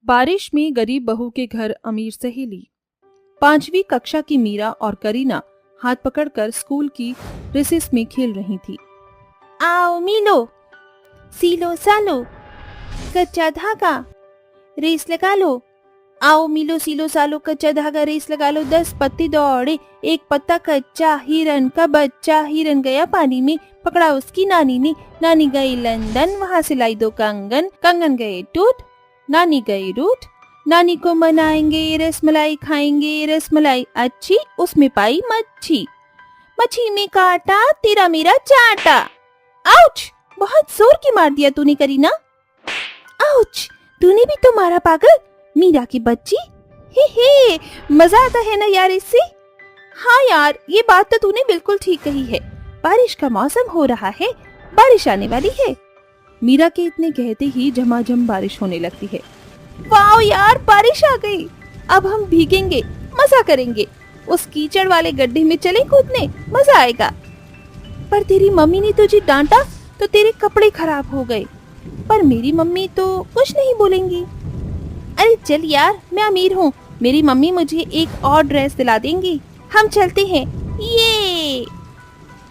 बारिश में गरीब बहू के घर अमीर सहेली। 5वीं कक्षा की मीरा और करीना हाथ पकड़कर स्कूल की रिसेस में खेल रही थी। आओ मिलो, सीलो सालो, कच्चा धागा, रेस लगा लो। आओ मिलो सीलो सालो, कच्चा धागा, रेस लगा लो। 10 पत्ते दौड़े, एक पत्ता कच्चा, हिरन का बच्चा। हिरन गया पानी में, पकड़ा उसकी नानी ने। नानी गई लंदन, वहाँ से लाई 2 कंगन। कंगन गए टूट, नानी गई रूठ। नानी को मनाएंगे, रसमलाई खाएंगे। रसमलाई अच्छी, उसमें पाई मच्छी। मच्छी में काटा, तेरा मेरा चाटा। आउच! बहुत जोर की मार दिया तूने करीना। आउच! तूने भी तो मारा पागल, मीरा की बच्ची। हे मजा आता है ना यार इससे। हाँ यार, ये बात तो तूने बिल्कुल ठीक कही है। बारिश का मौसम हो रहा है, बारिश आने वाली है। मीरा के इतने कहते ही झमाझम बारिश होने लगती है। वाओ यार, बारिश आ गई। अब हम भीगेंगे, मजा करेंगे। उस कीचड़ वाले गड्ढे में चले कूदने, मजा आएगा। पर तेरी मम्मी ने तुझे डांटा तो तेरे कपड़े खराब हो गए। पर मेरी मम्मी तो कुछ नहीं बोलेंगी। अरे चल यार, मैं अमीर हूँ, मेरी मम्मी मुझे एक और ड्रेस दिला देंगी। हम चलते हैं। ये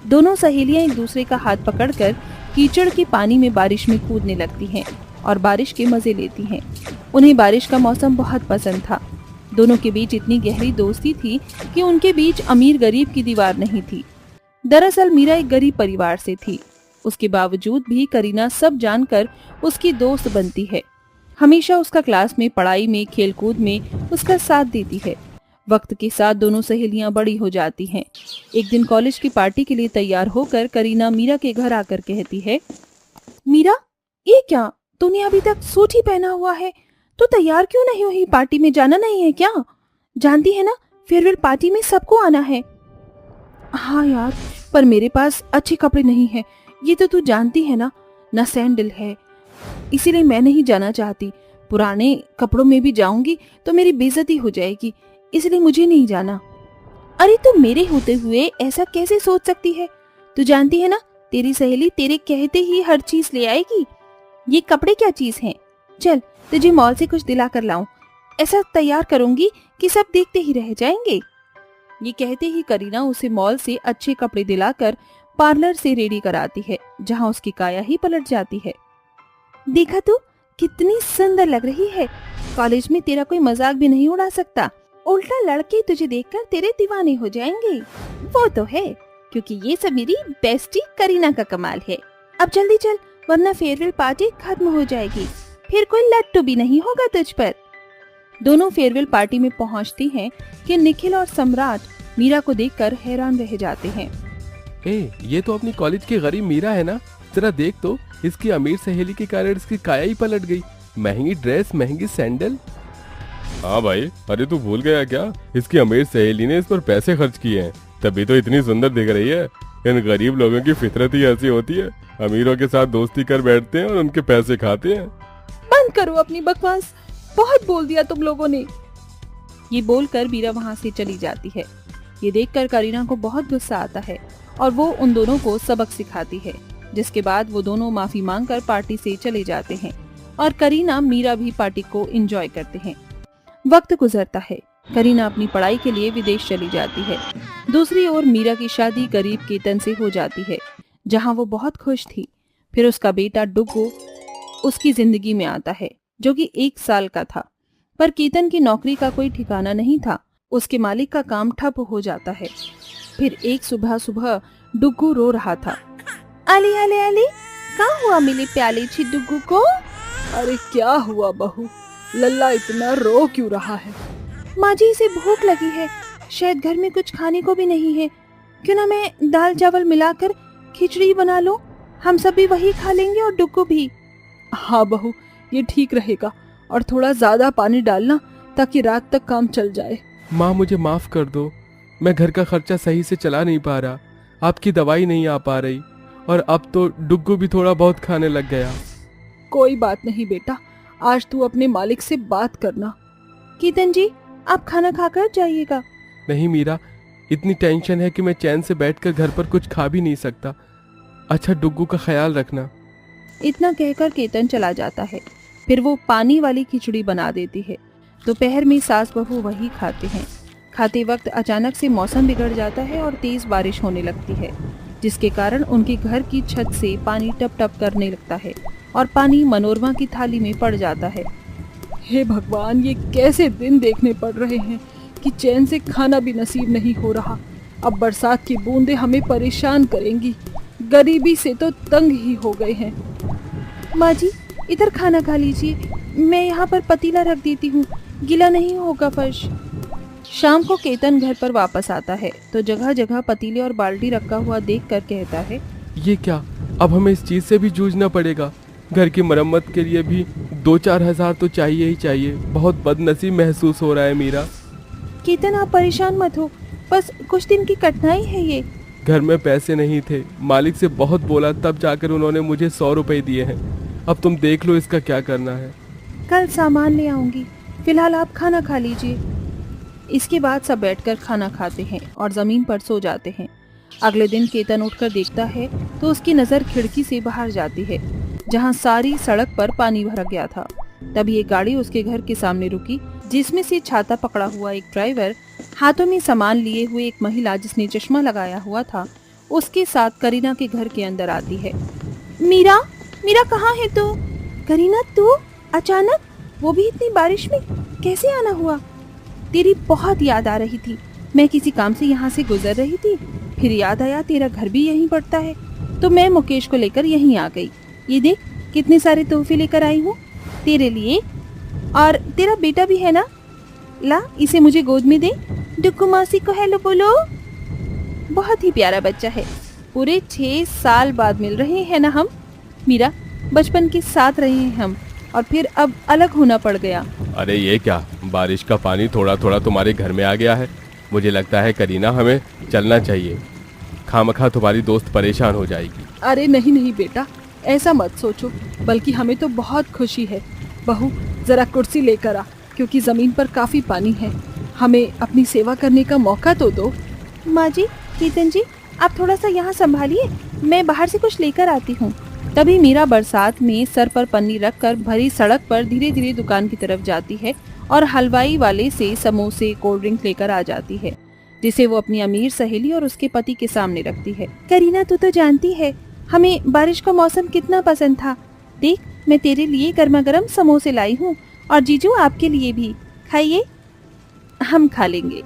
दोनों सहेलियां एक दूसरे का हाथ पकड़कर कीचड़ के पानी में बारिश में कूदने लगती हैं और बारिश के मजे लेती हैं। उन्हें बारिश का मौसम बहुत पसंद था। दोनों के बीच इतनी गहरी दोस्ती थी कि उनके बीच अमीर गरीब की दीवार नहीं थी। दरअसल मीरा एक गरीब परिवार से थी। उसके बावजूद भी करीना सब जानकर उसकी दोस्त बनती है। हमेशा उसका क्लास में, पढ़ाई में, खेलकूद में उसका साथ देती है। वक्त के साथ दोनों सहेलियां बड़ी हो जाती हैं। एक दिन कॉलेज की पार्टी के लिए तैयार होकर करीना मीरा के घर आकर कहती है, मीरा, ये क्या, तूने अभी तक सूट ही पहना हुआ है, तो तैयार क्यों नहीं हुई? पार्टी में जाना नहीं है क्या? जानती है ना, फेयरवेल पार्टी में सबको आना है। हाँ यार, पर मेरे पास अच्छे कपड़े नहीं है, ये तो तू जानती है ना सैंडल है, इसीलिए मैं नहीं जाना चाहती। पुराने कपड़ों में भी जाऊंगी तो मेरी बेइज्जती हो जाएगी, इसलिए मुझे नहीं जाना। अरे तू मेरे होते हुए ऐसा कैसे सोच सकती है? तू जानती है ना, तेरी सहेली तेरे कहते ही हर चीज ले आएगी। ये कपड़े क्या चीज हैं? चल तुझे मॉल से कुछ दिला कर लाऊं। ऐसा तैयार करूंगी कि सब देखते ही रह जाएंगे। ये कहते ही करीना उसे मॉल से अच्छे कपड़े दिलाकर पार्लर से रेडी कराती है, जहाँ उसकी काया ही पलट जाती है। देखा तू, कितनी सुंदर लग रही है। कॉलेज में तेरा कोई मजाक भी नहीं उड़ा सकता। उल्टा लड़के तुझे देखकर तेरे दीवाने हो जाएंगे। वो तो है, क्योंकि ये सब मेरी बेस्टी करीना का कमाल है। अब जल्दी चल, वरना फेयरवेल पार्टी खत्म हो जाएगी, फिर कोई लट्टू भी नहीं होगा तुझ पर। दोनों फेयरवेल पार्टी में पहुंचती हैं कि निखिल और सम्राट मीरा को देखकर हैरान रह जाते हैं। ये तो अपनी कॉलेज की गरीब मीरा है ना, जरा देख तो, इसकी अमीर सहेली के कारण इसकी काया ही पलट गई। महंगी ड्रेस, महंगी सैंडल। हाँ भाई, अरे तू भूल गया क्या, इसकी अमीर सहेली ने इस पर पैसे खर्च किए हैं, तभी तो इतनी सुंदर दिख रही है। इन गरीब लोगों की फितरत ही ऐसी होती है, अमीरों के साथ दोस्ती कर बैठते हैं और उनके पैसे खाते हैं। बंद करो अपनी बकवास, बहुत बोल दिया तुम लोगों ने। ये बोलकर मीरा वहाँ से चली जाती है। ये देखकर करीना को बहुत गुस्सा आता है और वो उन दोनों को सबक सिखाती है, जिसके बाद वो दोनों माफी मांगकर पार्टी से चले जाते हैं और करीना मीरा भी पार्टी को एंजॉय करते हैं। वक्त गुजरता है, करीना अपनी पढ़ाई के लिए विदेश चली जाती है। दूसरी ओर मीरा की शादी गरीब केतन से हो जाती है, जहाँ वो बहुत खुश थी। फिर उसका बेटा डुग्गू उसकी जिंदगी में आता है, जो कि 1 साल का था। पर केतन की नौकरी का कोई ठिकाना नहीं था, उसके मालिक का काम ठप हो जाता है। फिर एक सुबह डुग्गू रो रहा था। अली अली अली, कहाँ हुआ मेरे प्याले छी डुग्गू को? अरे क्या हुआ बहू, लल्ला इतना रो क्यों रहा है? माँ जी, इसे भूख लगी है, शायद घर में कुछ खाने को भी नहीं है। क्यों ना मैं दाल चावल मिलाकर खिचड़ी बना लूं, हम सब भी वही खा लेंगे और डुग्गू भी। हाँ बहू, ये ठीक रहेगा, और थोड़ा ज्यादा पानी डालना ताकि रात तक काम चल जाए। माँ मुझे माफ कर दो, मैं घर का खर्चा सही से चला नहीं पा रहा, आपकी दवाई नहीं आ पा रही, और अब तो डुग्गू भी थोड़ा बहुत खाने लग गया। कोई बात नहीं बेटा, आज तू अपने मालिक से बात करना। केतन जी, आप खाना खाकर जाइएगा। नहीं मीरा, इतनी टेंशन है कि मैं चैन से बैठकर घर पर कुछ खा भी नहीं सकता। अच्छा, डुग्गू का ख्याल रखना। इतना कहकर केतन चला जाता है। फिर वो पानी वाली खिचड़ी बना देती है। दोपहर में सास बहू वही खाते हैं। खाते वक्त अचानक से मौसम बिगड़ जाता है और तेज बारिश होने लगती है, जिसके कारण उनके घर की छत से पानी टप टप करने लगता है और पानी मनोरमा की थाली में पड़ जाता है। हे भगवान, ये कैसे दिन देखने पड़ रहे हैं कि चैन से खाना भी नसीब नहीं हो रहा। अब बरसात की बूंदें हमें परेशान करेंगी। गरीबी से तो तंग ही हो गए हैं। माँ जी, इधर खाना खा लीजिए, मैं यहाँ पर पतीला रख देती हूँ, गीला नहीं होगा फर्श। शाम को केतन घर पर वापस आता है तो जगह जगह पतीले और बाल्टी रखा हुआ देखकर कहता है, ये क्या, अब हमें इस चीज से भी जूझना पड़ेगा। घर की मरम्मत के लिए भी 2-4 हजार तो चाहिए ही चाहिए। बहुत बदनसीब महसूस हो रहा है मीरा। केतन, आप परेशान मत हो, बस कुछ दिन की कठिनाई है ये। घर में पैसे नहीं थे, मालिक से बहुत बोला, तब जाकर उन्होंने मुझे 100 रुपए दिए हैं। अब तुम देख लो इसका क्या करना है। कल सामान ले आऊंगी, फिलहाल आप खाना खा लीजिए। इसके बाद सब बैठकर खाना खाते हैं और जमीन पर सो जाते हैं। अगले दिन केतन उठकर देखता है तो उसकी नजर खिड़की से बाहर जाती है, जहां सारी सड़क पर पानी भर गया था। तभी एक गाड़ी उसके घर के सामने रुकी, जिसमें से छाता पकड़ा हुआ एक ड्राइवर, हाथों में सामान लिए हुए एक महिला जिसने चश्मा लगाया हुआ था, उसके साथ करीना के घर के अंदर आती है। मीरा, मीरा कहाँ है तू? करीना, तू अचानक, वो भी इतनी बारिश में कैसे आना हुआ? तेरी बहुत याद आ रही थी। मैं किसी काम से यहाँ से गुजर रही थी, फिर याद आया तेरा घर भी यहीं पड़ता है, तो मैं मुकेश को लेकर यहीं आ गई। ये देख, कितने सारे तोहफे लेकर आई हूँ तेरे लिए, और तेरा बेटा भी है ना, ला इसे मुझे गोद में दे। डुक्कू मौसी को हेलो बोलो। बहुत ही प्यारा बच्चा है। पूरे 6 साल बाद मिल रहे हैं ना हम। मीरा, बचपन के साथ रहे हैं हम, और फिर अब अलग होना पड़ गया। अरे ये क्या, बारिश का पानी थोड़ा थोड़ा तुम्हारे घर में आ गया है। मुझे लगता है करीना, हमें चलना चाहिए। खामखा तुम्हारी दोस्त परेशान हो जाएगी। अरे नहीं नहीं बेटा, ऐसा मत सोचो, बल्कि हमें तो बहुत खुशी है। बहू, जरा कुर्सी लेकर आ, क्योंकि जमीन पर काफी पानी है। हमें अपनी सेवा करने का मौका तो दो। माँ जी, केतन जी, आप थोड़ा सा यहाँ संभालिए, मैं बाहर से कुछ लेकर आती हूँ। तभी मीरा बरसात में सर पर पन्नी रखकर भरी सड़क पर धीरे धीरे दुकान की तरफ जाती है और हलवाई वाले से समोसे, कोल्ड ड्रिंक लेकर आ जाती है, जिसे वो अपनी अमीर सहेली और उसके पति के सामने रखती है। करीना, तू तो जानती है हमें बारिश का मौसम कितना पसंद था। देख, मैं तेरे लिए गर्मा गर्म समोसे लाई हूँ, और जीजू आपके लिए भी। खाइए। हम खा लेंगे।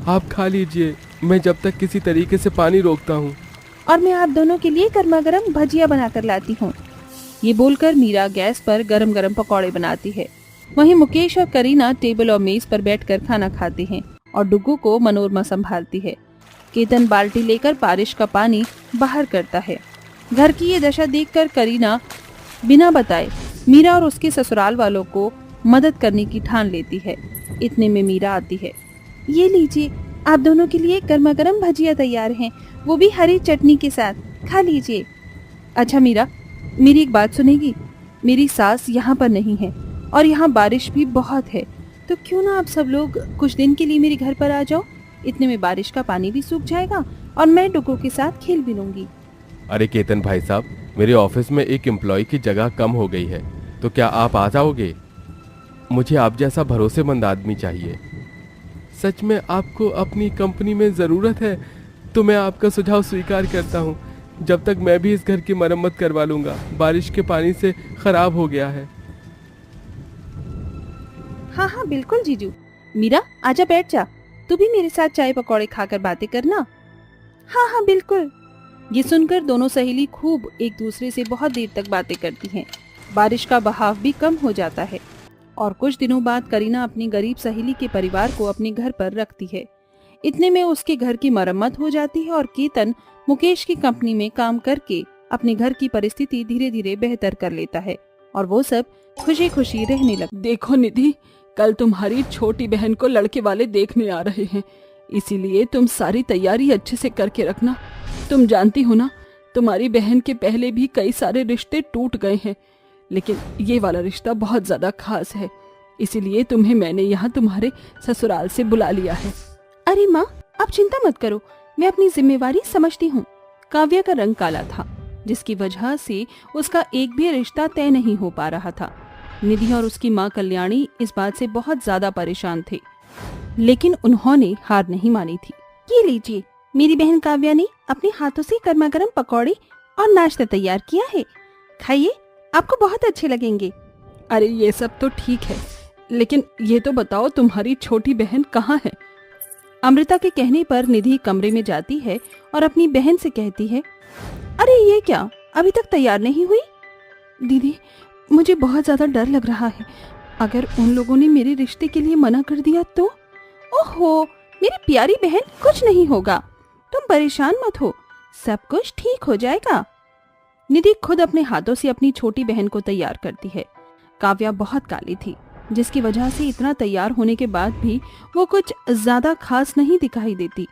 आप खा लीजिए, मैं जब तक किसी तरीके से पानी रोकता हूँ। और मैं आप दोनों के लिए गर्मा गर्म भजिया बनाकर लाती हूँ। ये बोलकर मीरा गैस पर गरम गरम पकौड़े बनाती है। वहीं मुकेश और करीना टेबल और मेज पर बैठकर खाना खाते हैं और डुग्गू को मनोरमा संभालती है। केतन बाल्टी लेकर बारिश का पानी बाहर करता है। घर की ये दशा देखकर करीना बिना बताए मीरा और उसके ससुराल वालों को मदद करने की ठान लेती है। इतने में मीरा आती है। ये लीजिए, आप दोनों के लिए गर्मा गर्म भजिया तैयार हैं, वो भी हरी चटनी के साथ। खा लीजिए। अच्छा मीरा, मेरी एक बात सुनेगी? मेरी सास यहाँ पर नहीं है और यहाँ बारिश भी बहुत है, तो क्यों ना आप सब लोग कुछ दिन के लिए मेरे घर पर आ जाओ। इतने में बारिश का पानी भी सूख जाएगा और मैं डुग्गू के साथ खेल भी लूंगी। अरे केतन भाई साहब, मेरे ऑफिस में एक एम्प्लॉय की जगह कम हो गई है, तो क्या आप आ जाओगे? मुझे आप जैसा भरोसेमंद आदमी चाहिए। सच में आपको अपनी कंपनी में ज़रूरत है तो मैं आपका सुझाव स्वीकार करता हूँ। जब तक मैं भी इस घर की मरम्मत करवा लूँगा, बारिश के पानी से खराब हो गया है। हाँ हाँ बिल्कुल जीजू। मीरा, आजा बैठ जा, तू भी मेरे साथ चाय पकौड़े खाकर बातें करना। हाँ हाँ बिल्कुल। ये सुनकर दोनों सहेली खूब एक दूसरे से बहुत देर तक बातें करती हैं। बारिश का बहाव भी कम हो जाता है और कुछ दिनों बाद करीना अपनी गरीब सहेली के परिवार को अपने घर पर रखती है। इतने में उसके घर की मरम्मत हो जाती है और केतन मुकेश की कंपनी में काम करके अपने घर की परिस्थिति धीरे धीरे बेहतर कर लेता है और वो सब खुशी खुशी रहने लगते। देखो निधि, कल तुम्हारी छोटी बहन को लड़के वाले देखने आ रहे हैं, इसीलिए तुम सारी तैयारी अच्छे से करके रखना। तुम जानती हो ना, तुम्हारी बहन के पहले भी कई सारे रिश्ते टूट गए हैं, लेकिन ये वाला रिश्ता बहुत ज्यादा खास है, इसीलिए तुम्हें मैंने यहाँ तुम्हारे ससुराल से बुला लिया है। अरे माँ, आप चिंता मत करो, मैं अपनी जिम्मेवारी समझती हूँ। काव्या का रंग काला था, जिसकी वजह से उसका एक भी रिश्ता तय नहीं हो पा रहा था। निधि और उसकी माँ कल्याणी इस बात से बहुत ज्यादा परेशान थे, लेकिन उन्होंने हार नहीं मानी थी। ये लीजिए, मेरी बहन काव्या ने अपने हाथों से गर्मा गर्म पकौड़े और नाश्ता तैयार किया है, खाइए, आपको बहुत अच्छे लगेंगे। अरे ये सब तो ठीक है, लेकिन ये तो बताओ तुम्हारी छोटी बहन कहाँ है? अमृता के कहने पर निधि कमरे में जाती है और अपनी बहन से कहती है, अरे ये क्या, अभी तक तैयार नहीं हुई? दीदी, मुझे बहुत ज्यादा डर लग रहा है। अगर उन लोगों ने मेरे रिश्ते के लिए मना कर दिया तो? ओहो, मेरी प्यारी बहन, कुछ नहीं होगा, तुम परेशान मत हो, सब कुछ ठीक हो जाएगा। निधि खुद अपने हाथों से अपनी छोटी बहन को तैयार करती है। काव्या बहुत काली थी, जिसकी वजह से इतना तैयार होने के बाद भी वो कुछ ज्यादा खास नहीं दिखाई देती।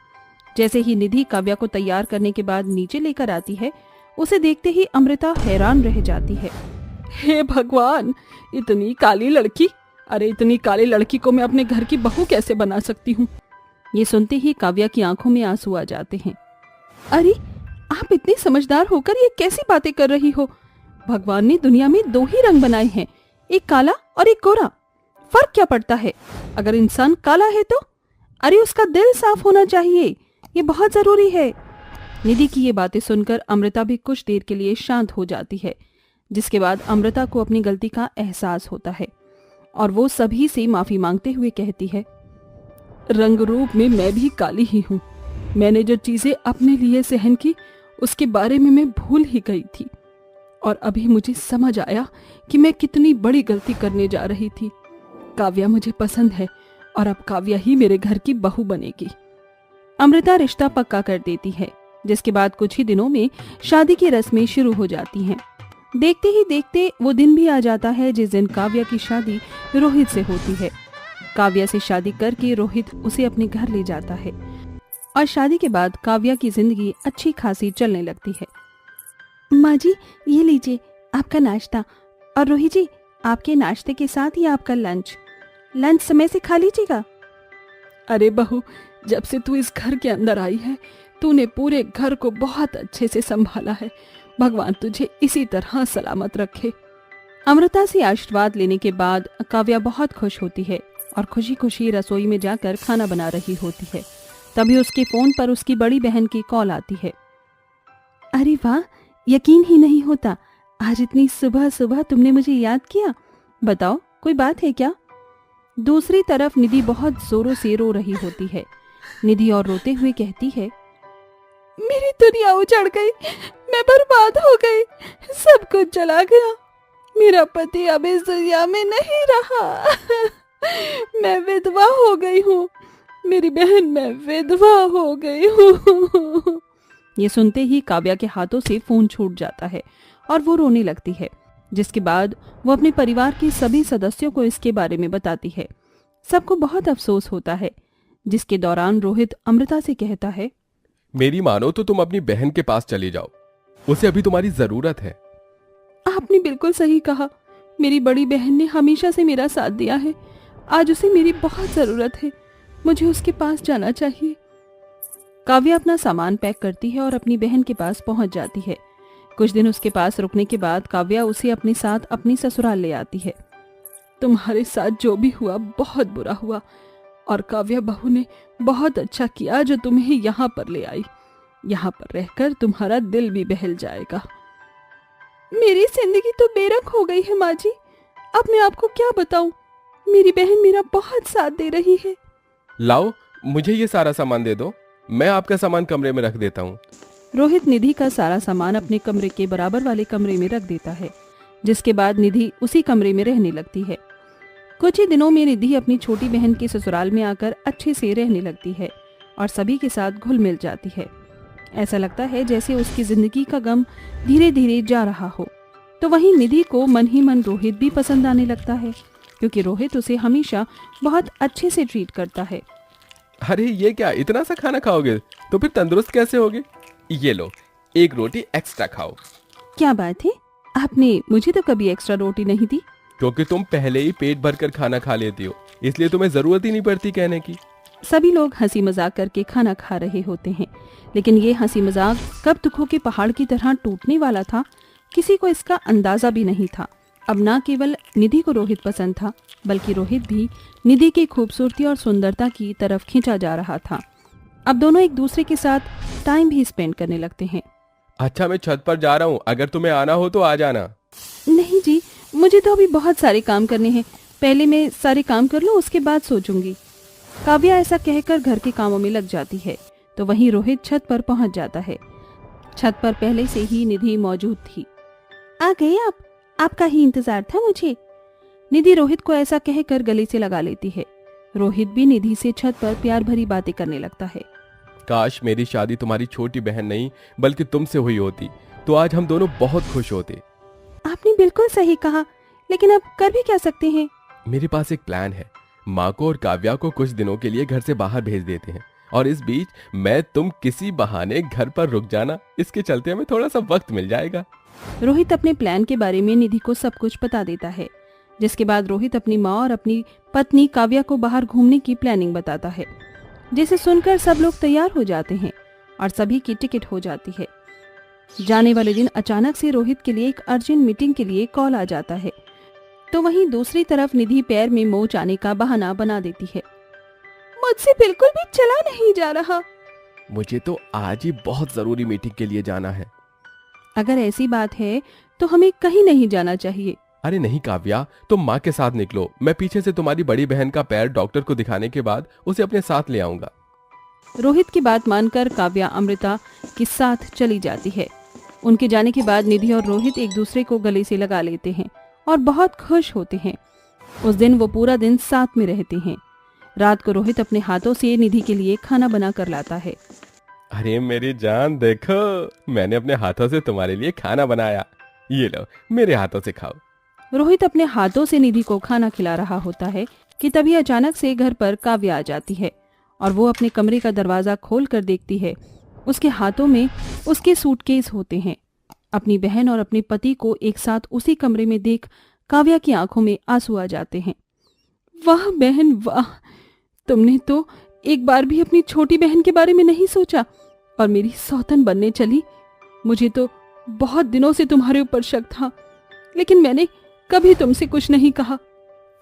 जैसे ही निधि काव्या को तैयार करने के बाद नीचे लेकर आती है, उसे देखते ही अमृता हैरान रह जाती है। हे भगवान, इतनी काली लड़की! अरे इतनी काली लड़की को मैं अपने घर की बहू कैसे बना सकती हूँ? ये सुनते ही काव्या की आंखों में आंसू आ जाते हैं। अरे आप इतनी समझदार होकर ये कैसी बातें कर रही हो? भगवान ने दुनिया में दो ही रंग बनाए हैं, एक काला और एक गोरा। फर्क क्या पड़ता है? अगर इंसान काला है तो? अरे उसका दिल साफ होना चाहिए, ये बहुत जरूरी है। निधि की ये बातें सुनकर अमृता भी कुछ देर के लिए शांत हो जाती है, जिसके बाद अमृता को अपनी गलती का एहसास होता है और वो सभी से माफी मांगते हुए कहती है, रंग रूप में मैं भी काली ही हूँ। मैंने जो चीजें अपने लिए सहन की, उसके बारे में मैं भूल ही गई थी और अभी मुझे समझ आया कि मैं कितनी बड़ी गलती करने जा रही थी। काव्या मुझे पसंद है और अब काव्या ही मेरे घर की बहू बनेगी। अमृता रिश्ता पक्का कर देती है, जिसके बाद कुछ ही दिनों में शादी की रस्में शुरू हो जाती हैं। देखते ही देखते वो दिन भी आ जाता है जिस दिन काव्या की शादी रोहित से होती है। काव्या से शादी करके रोहित उसे अपने घर ले जाता है और शादी के बाद काव्या की जिंदगी अच्छी खासी चलने लगती है। माँ जी, ये लीजिए आपका नाश्ता, और रोहित जी, आपके नाश्ते के साथ ही आपका लंच समय से खा लीजिएगा। अरे बहू, जब से तू इस घर के अंदर आई है, तूने पूरे घर को बहुत अच्छे से संभाला है। भगवान तुझे इसी तरह सलामत रखे। अमृता से आशीर्वाद लेने के बाद काव्या बहुत खुश होती है और खुशी खुशी रसोई में जाकर खाना बना रही होती है। तभी उसके फोन पर उसकी बड़ी बहन की कॉल आती है। अरे वाह, यकीन ही नहीं होता, आज इतनी सुबह सुबह तुमने मुझे याद किया। बताओ, कोई बात है क्या? दूसरी तरफ निधि बहुत जोरों से रो रही होती है। निधि और रोते हुए कहती है, मेरी दुनिया उजड़ गई, मैं बर्बाद हो गई, सब कुछ चला गया, मेरा पति अब इस दुनिया में नहीं रहा। मैं विधवा हो गई हूँ, मेरी बहन, मैं विधवा हो गई हूँ। ये सुनते ही काव्या के हाथों से फोन छूट जाता है और वो रोने लगती है, जिसके बाद वो अपने परिवार के सभी सदस्यों को इसके बारे में बताती है। सबको बहुत अफसोस होता है, जिसके दौरान रोहित अमृता से कहता है, मेरी मानो तो तुम अपनी बहन के पास चली जाओ, उसे अभी तुम्हारी जरूरत है। आपने बिल्कुल सही कहा, मेरी बड़ी बहन ने हमेशा से मेरा साथ दिया है, आज उसे मेरी बहुत जरूरत है, मुझे उसके पास जाना चाहिए। काव्या अपना सामान पैक करती है और अपनी बहन के पास पहुंच जाती है। कुछ दिन उसके पास रुकने के बाद काव्या उसे अपने साथ अपनी ससुराल ले आती है। तुम्हारे साथ जो भी हुआ बहुत बुरा हुआ और काव्या बहू ने बहुत अच्छा किया जो तुम्हें यहाँ पर ले आई। यहाँ पर रहकर तुम्हारा दिल भी बहल जाएगा। मेरी जिंदगी तो बेरंग हो गई है माँ जी, अब मैं आपको क्या बताऊं, मेरी बहन मेरा बहुत साथ दे रही है। लाओ, मुझे ये सारा सामान दे दो, मैं आपका सामान कमरे में रख देता हूँ। रोहित निधि का सारा सामान अपने कमरे के बराबर वाले कमरे में रख देता है, जिसके बाद निधि उसी कमरे में रहने लगती है। कुछ ही दिनों में निधि अपनी छोटी बहन के ससुराल में आकर अच्छे से रहने लगती है और सभी के साथ घुल मिल जाती है। ऐसा लगता है जैसे उसकी जिंदगी का गम धीरे धीरे जा रहा हो। तो वहीं निधि को मन ही मन रोहित भी पसंद आने लगता है, क्योंकि रोहित उसे हमेशा बहुत अच्छे से ट्रीट करता है। अरे ये क्या, इतना सा खाना खाओगे तो फिर तंदुरुस्त कैसे होगे? ये लो, एक रोटी एक्स्ट्रा खाओ। क्या बात है, आपने मुझे तो कभी एक्स्ट्रा रोटी नहीं दी। क्योंकि तुम पहले ही पेट भरकर खाना खा लेती हो, इसलिए तुम्हें जरूरत ही नहीं पड़ती कहने की। सभी लोग हंसी मजाक करके खाना खा रहे होते हैं, लेकिन ये हंसी मजाक कब दुखों के पहाड़ की तरह टूटने वाला था, किसी को इसका अंदाजा भी नहीं था। अब ना केवल निधि को रोहित पसंद था, बल्कि रोहित भी निधि की खूबसूरती और सुंदरता की तरफ खींचा जा रहा था। अब दोनों एक दूसरे के साथ टाइम भी स्पेंड करने लगते हैं। अच्छा, मैं छत पर जा रहा हूँ, अगर तुम्हें आना हो तो आ जाना। नहीं जी, मुझे तो अभी बहुत सारे काम करने हैं, पहले मैं सारे काम कर लूं, उसके बाद सोचूंगी। काव्या ऐसा कहकर घर के कामों में लग जाती है, तो वहीं रोहित छत पर पहुंच जाता है। छत पर पहले से ही निधि मौजूद थी। आ गए आप? आपका ही इंतजार था मुझे। निधि रोहित को ऐसा कहकर गले से लगा लेती है। रोहित भी निधि से छत पर प्यार भरी बातें करने लगता है। काश मेरी शादी तुम्हारी छोटी बहन नहीं बल्कि तुमसे हुई होती, तो आज हम दोनों बहुत खुश होते। आपने बिल्कुल सही कहा, लेकिन अब कर भी क्या सकते हैं? मेरे पास एक प्लान है। माँ को और काव्या को कुछ दिनों के लिए घर से बाहर भेज देते हैं, और इस बीच मैं तुम किसी बहाने घर पर रुक जाना, इसके चलते हमें थोड़ा सा वक्त मिल जाएगा। रोहित अपने प्लान के बारे में निधि को सब कुछ बता देता है, जिसके बाद रोहित अपनी माँ और अपनी पत्नी काव्या को बाहर घूमने की प्लानिंग बताता है, जिसे सुनकर सब लोग तैयार हो जाते हैं और सभी की टिकट हो जाती है। जाने वाले दिन अचानक से रोहित के लिए एक अर्जेंट मीटिंग के लिए कॉल आ जाता है, तो वहीं दूसरी तरफ निधि पैर में मोच आने का बहाना बना देती है। मुझसे बिल्कुल भी चला नहीं जा रहा। मुझे तो आज ही बहुत जरूरी मीटिंग के लिए जाना है। अगर ऐसी बात है तो हमें कहीं नहीं जाना चाहिए। अरे नहीं काव्या, तुम माँ के साथ निकलो, मैं पीछे से तुम्हारी बड़ी बहन का पैर डॉक्टर को दिखाने के बाद उसे अपने साथ ले आऊंगा। रोहित की बात मानकर काव्या अमृता के साथ चली जाती है। उनके जाने के बाद निधि और रोहित एक दूसरे को गले से लगा लेते हैं और बहुत खुश होते हैं। उस दिन वो पूरा दिन साथ में रहते हैं। रात को रोहित अपने हाथों से निधि के लिए खाना बना कर लाता है। अरे मेरी जान, देखो मैंने अपने हाथों से तुम्हारे लिए खाना बनाया, ये लो मेरे हाथों से खाओ। रोहित अपने हाथों से निधि को खाना खिला रहा होता है कि तभी अचानक से घर पर काव्या आ जाती है और वो अपने कमरे का दरवाजा खोल कर देखती है। उसके हाथों में उसके सूटकेस होते हैं। अपनी बहन और अपने पति को एक साथ उसी कमरे में देख काव्या की आंखों में आंसू आ जाते हैं। वाह बहन वाह, तुमने तो एक बार भी अपनी छोटी बहन के बारे में नहीं सोचा और मेरी सौतन बनने चली। मुझे तो बहुत दिनों से तुम्हारे ऊपर शक था, लेकिन मैंने कभी तुमसे कुछ नहीं कहा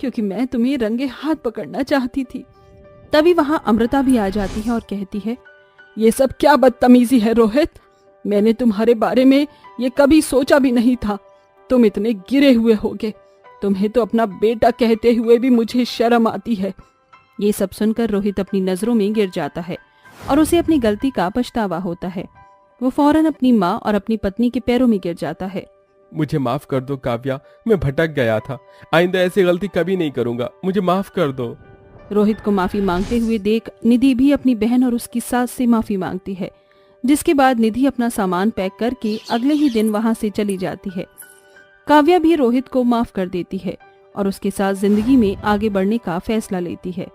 क्योंकि मैं तुम्हें रंगे हाथ पकड़ना चाहती थी। तभी वहां अमृता भी आ जाती है और कहती है, ये सब क्या बदतमीजी है रोहित, मैंने तुम्हारे बारे में ये कभी सोचा भी नहीं था। तुम इतने गिरे हुए होगे, तुम्हें तो अपना बेटा कहते हुए भी मुझे शर्म आती है। ये सब सुनकर रोहित अपनी नजरों में गिर जाता है और उसे अपनी गलती का पछतावा होता है। वो फौरन अपनी माँ और अपनी पत्नी के पैरों में गिर जाता है। मुझे माफ कर दो काव्या, मैं भटक गया था, आइंदा ऐसी गलती कभी नहीं करूंगा, मुझे माफ कर दो। रोहित को माफी मांगते हुए देख निधि भी अपनी बहन और उसकी सास से माफी मांगती है, जिसके बाद निधि अपना सामान पैक करके अगले ही दिन वहां से चली जाती है। काव्या भी रोहित को माफ कर देती है और उसके साथ जिंदगी में आगे बढ़ने का फैसला लेती है।